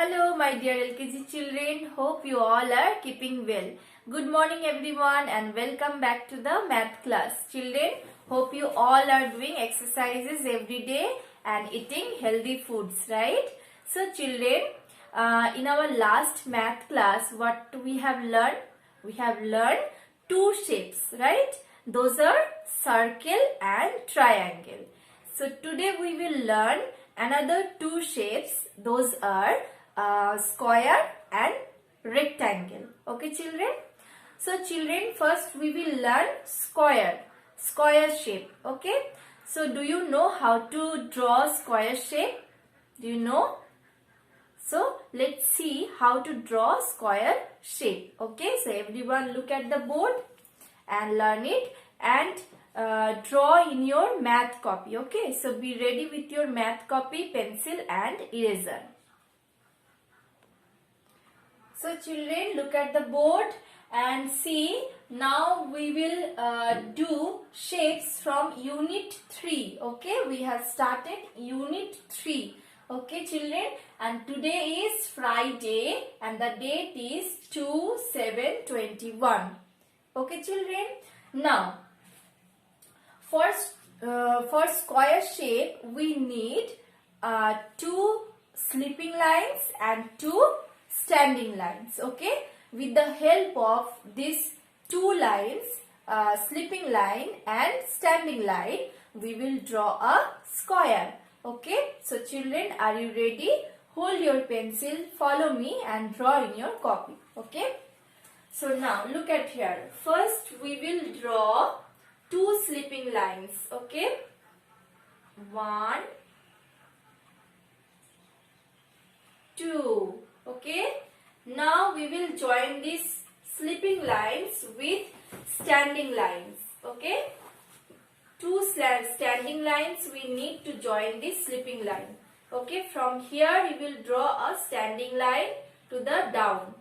Hello my dear LKG children, hope you all are keeping well. Good morning everyone and welcome back to the math class. Children, hope you all are doing exercises every day and eating healthy foods, right? So children, in our last math class, what we have learned? We have learned two shapes, right? Those are circle and triangle. So today we will learn another two shapes. Those are square and rectangle. Okay children? So children, first we will learn square shape. Okay? So do you know how to draw square shape? Do you know? So let's see how to draw square shape. Okay? So everyone look at the board and learn it and draw in your math copy. Okay? So be ready with your math copy, pencil and eraser. So children, look at the board and see. Now we will do shapes from unit 3. Okay, we have started unit 3. Okay children, and today is Friday and the date is 2/7/21. Okay children, now for square shape we need two sleeping lines and two standing lines. Okay, with the help of these two lines, sleeping line and standing line, we will draw a square. Okay, so children, are you ready? Hold your pencil, follow me and draw in your copy. Okay, so now look at here. First we will draw two sleeping lines. Okay, 1, 2. Okay, now we will join these sleeping lines with standing lines. Okay, two standing lines we need to join this sleeping line. Okay, from here we will draw a standing line to the down.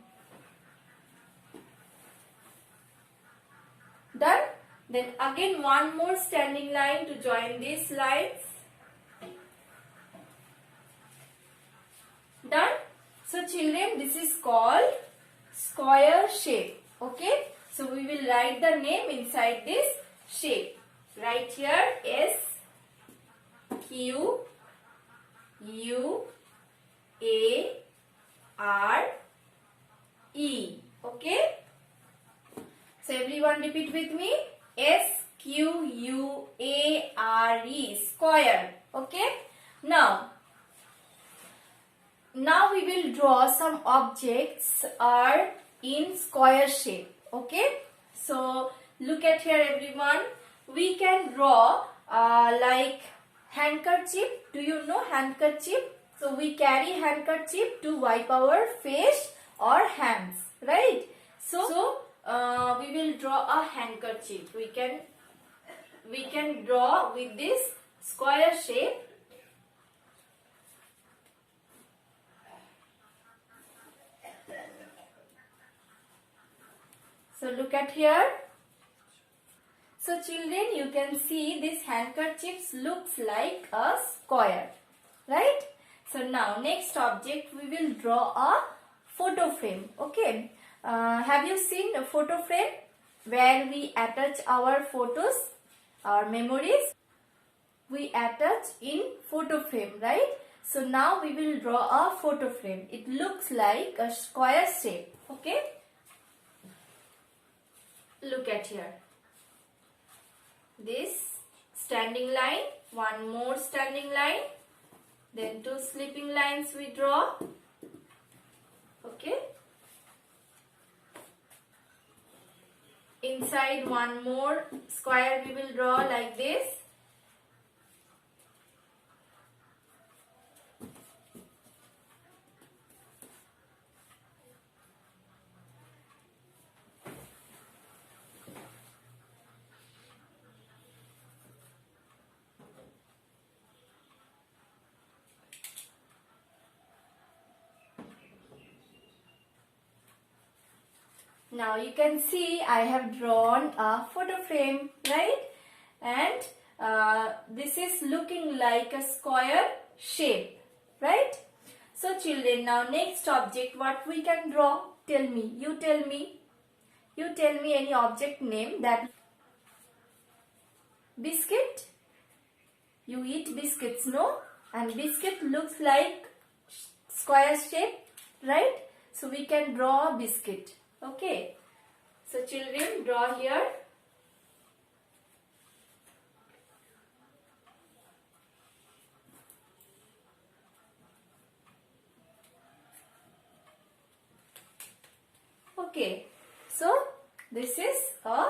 Done? Then again one more standing line to join these lines. Done? So children, this is called square shape. Okay, so we will write the name inside this shape. Right here, S Q U A R E. Okay, so everyone repeat with me. S Q U A R E, square. Okay, now we will draw some objects are in square shape. Okay, so look at here everyone. We can draw like handkerchief. Do you know handkerchief? So we carry handkerchief to wipe our face or hands, right? So we will draw a handkerchief. We can draw with this square shape. So look at here. So children, you can see this handkerchief looks like a square, right? So now next object we will draw a photo frame. Okay, have you seen a photo frame where we attach our photos, our memories? We attach in photo frame, right? So now we will draw a photo frame. It looks like a square shape. Okay, look at here. This standing line, one more standing line, then two sleeping lines we draw. Okay, inside one more square we will draw like this. Now you can see I have drawn a photo frame, right? And this is looking like a square shape, right? So children, now next object what we can draw? Tell me. You tell me. You tell me any object name that biscuit. You eat biscuits, no? And biscuit looks like square shape, right? So we can draw a biscuit. Okay. So children, draw here. Okay. So this is a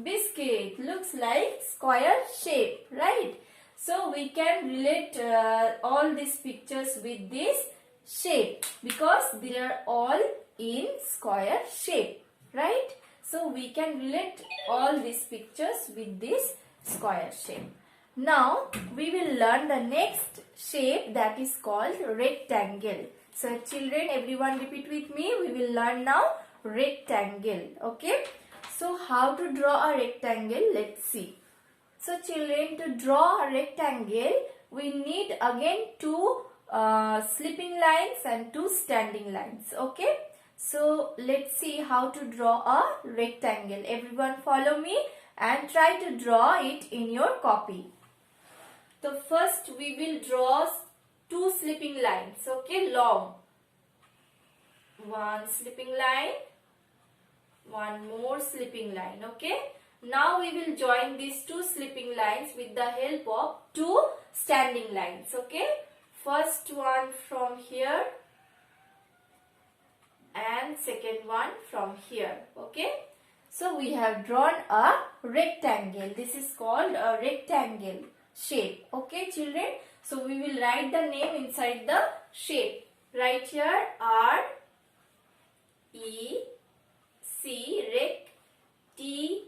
biscuit. Looks like square shape, right? So we can relate all these pictures with this shape because they are all in square shape, right? So we can relate all these pictures with this square shape. Now we will learn the next shape that is called rectangle. So children, everyone repeat with me. We will learn now rectangle. Okay. So how to draw a rectangle? Let's see. So children, to draw a rectangle, we need again two sleeping lines and two standing lines. Okay. So let's see how to draw a rectangle. Everyone follow me and try to draw it in your copy. So first we will draw two sleeping lines. Okay, long. One sleeping line. One more sleeping line. Okay. Now we will join these two sleeping lines with the help of two standing lines. Okay. First one from here and second one from here. Okay. So we have drawn a rectangle. This is called a rectangle shape. Okay children. So we will write the name inside the shape. Right here R-E-C, rec, T-A-N-G-L-E.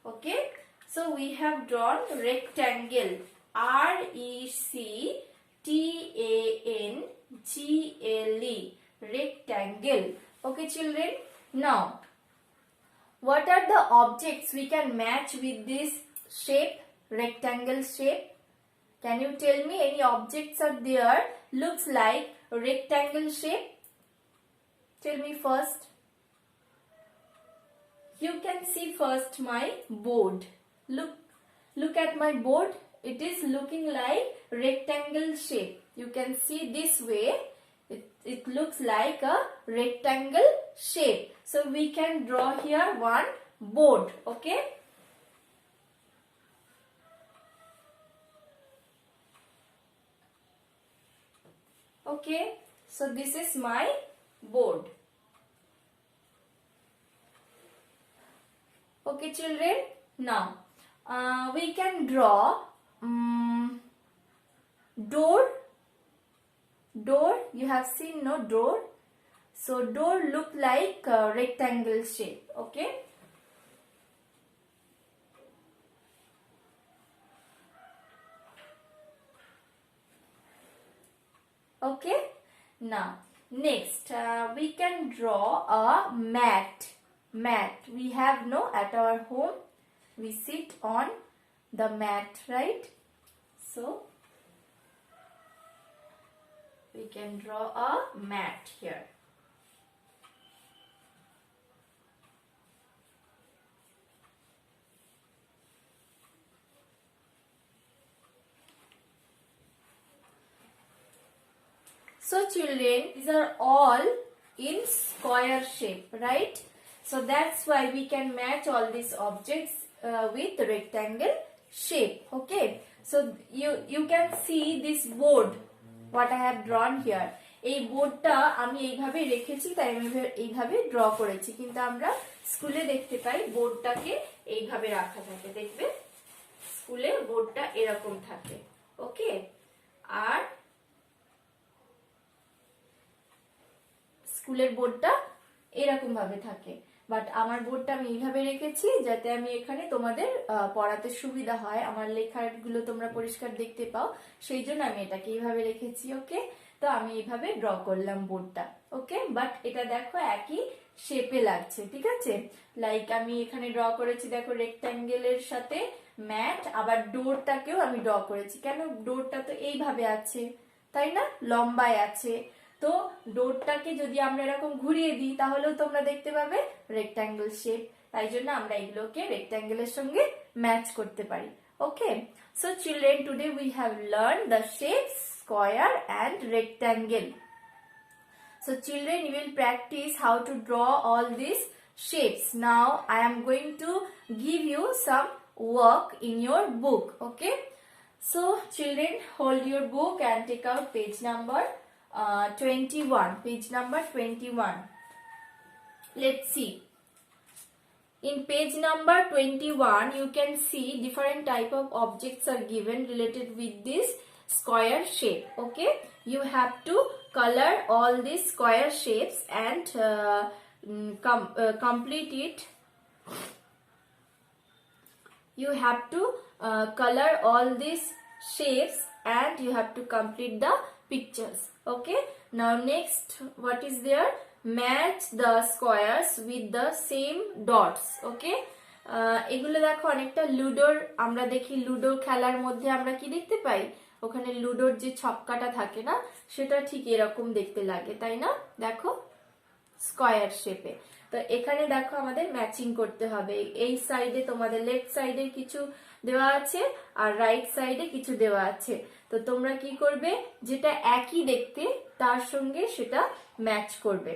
Okay. So we have drawn rectangle. R-E-C-T-A-N-G-L-E. Rectangle. Okay children. Now, what are the objects we can match with this shape, rectangle shape? Can you tell me any objects are there looks like rectangle shape? Tell me first. You can see first my board. Look at my board. It is looking like rectangle shape. You can see this way. It looks like a rectangle shape. So we can draw here one board. Okay. Okay. So this is my board. Okay children. Now we can draw door. You have seen no door. So door look like a rectangle shape. Okay. Okay. Now next we can draw a mat. We have no at our home. We sit on the mat, right? So we can draw a mat here. So children, these are all in square shape, right? So that's why we can match all these objects with rectangle shape. Okay. So you can see this board. What I have drawn here. এই বোর্ডটা আমি এইভাবে রেখেছি, তাই আমি এইভাবে draw করেছি, কিন্তু আমরা স্কুলে দেখতে পাই বোর্ডটাকে এইভাবে রাখা থাকে। দেখবে স্কুলে বোর্ডটা এরকম থাকে। ওকে। আর স্কুলের বোর্ডটা এরকম ভাবে থাকে, বাট আমার বোর্ডটা আমি এইভাবে রেখেছি যাতে আমি এখানে তোমাদের পড়াতে সুবিধা হয়, আমার লেখাগুলো তোমরা পরিষ্কার দেখতে পাও, সেই জন্য আমি এটাকে এইভাবে রেখেছি। ওকে। তো আমি এইভাবে ড্র করলাম বোর্ডটা। ওকে। বাট এটা দেখো একই শেপে লাগছে, ঠিক আছে? লাইক আমি এখানে ড্র করেছি দেখো রেক্ট্যাঙ্গেলের সাথে ম্যাট, আবার ডোরটাকেও আমি ড্র করেছি। কেন, ডোরটা তো এইভাবে আছে, তাই না, লম্বায় আছে। তো ডোরটাকে যদি আমরা এরকম ঘুরিয়ে দিই তাহলেও তোমরা দেখতে পাবে রেক্ট্যাঙ্গেল শেপ। তাই জন্য আমরা এগুলোকে রেক্ট্যাঙ্গেলের সঙ্গে ম্যাচ করতে পারি। Okay, so children, today we have learn the shapes square and rectangle. So children, you will practice how to draw all these shapes. Now I am going to give you some work in your book. Okay, so children, hold your book and take out page number 21. Page number 21. Let's see. In page number 21, you can see different type of objects are given related with this square shape. Okay, you have to color all these square shapes and complete it. You have to color all these shapes and you have to complete the pictures. Okay, now next, what is there? Match the squares with the same dots. Okay, এগুলো দেখো অনেকটা লুডোর, আমরা দেখি ludo খেলার মধ্যে আমরা কি দেখতে পাই, ওখানে লুডোর যে ছক্কাটা থাকে না, সেটা ঠিক এরকম দেখতে লাগে, তাই না? দেখো স্কয়ার শেপে। তো এখানে দেখো আমাদের ম্যাচিং করতে হবে। এই সাইডে তোমাদের লেফট সাইডে কিছু দেওয়া আছে আর রাইট সাইডে কিছু দেওয়া আছে। তো তোমরা কি করবে, যেটা একই দেখতে তার সঙ্গে সেটা ম্যাচ করবে।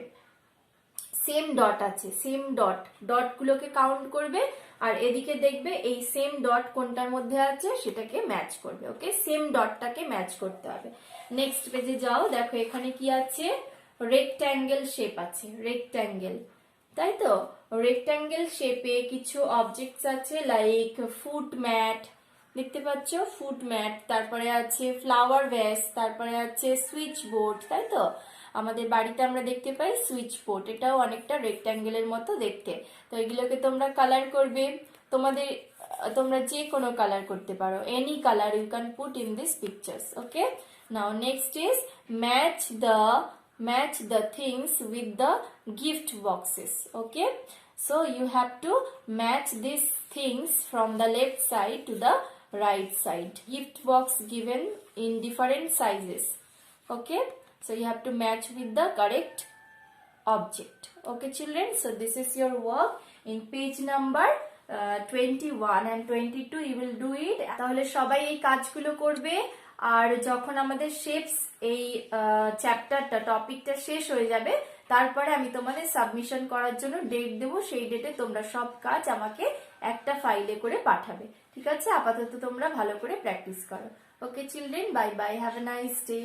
সেম ডট আছে, সেম ডটগুলোকে কাউন্ট করবে আর এদিকে দেখবে এই সেম ডট কোনটার মধ্যে আছে সেটাকে ম্যাচ করবে। ওকে, সেম ডটটাকে ম্যাচ করতে হবে। নেক্সট পেজে যাও, দেখো এখানে কি আছে, রেক্ট্যাঙ্গেল শেপ আছে, রেক্ট্যাঙ্গেল, তাই তো? রেক্ট্যাঙ্গেল শেপে কিছু অবজেক্টস আছে, লাইক ফুট ম্যাট, দেখতে পাচ্ছ ফুট ম্যাট, তারপরে আছে ফ্লাওয়ার ভ্যাস, তারপরে আছে সুইচ বোর্ড, তাই তো? আমাদের বাড়িতে আমরা দেখতে পাই সুইচ বোর্ড, এটাও অনেকটা রেক্ট্যাঙ্গেলের মতো দেখতে। তো এগুলোকে তোমরা কালার করবে, তোমরা যে কোনো কালার করতে পারো, any colour you can put in this pictures. Okay, now next is match the things with the gift boxes. Okay, so you have to match these things from the left side to the right side. Gift box given in different sizes. Okay, so you have to match with the correct object. Okay children, so this is your work in page number 21 and 22. You will do it. তাহলে সবাই এই কাজগুলো করবে। আর যখন আমাদের shapes এই চ্যাপ্টারটা টপিকটা শেষ হয়ে যাবে, তারপরে আমি তোমাদের সাবমিশন করার জন্য ডেট দেবো, সেই ডেটে তোমরা সব কাজ আমাকে একটা ফাইলে করে পাঠাবে। ঠিক আছে, আপাতত তোমরা ভালো করে প্র্যাকটিস করো। Okay children, bye bye, have a nice day.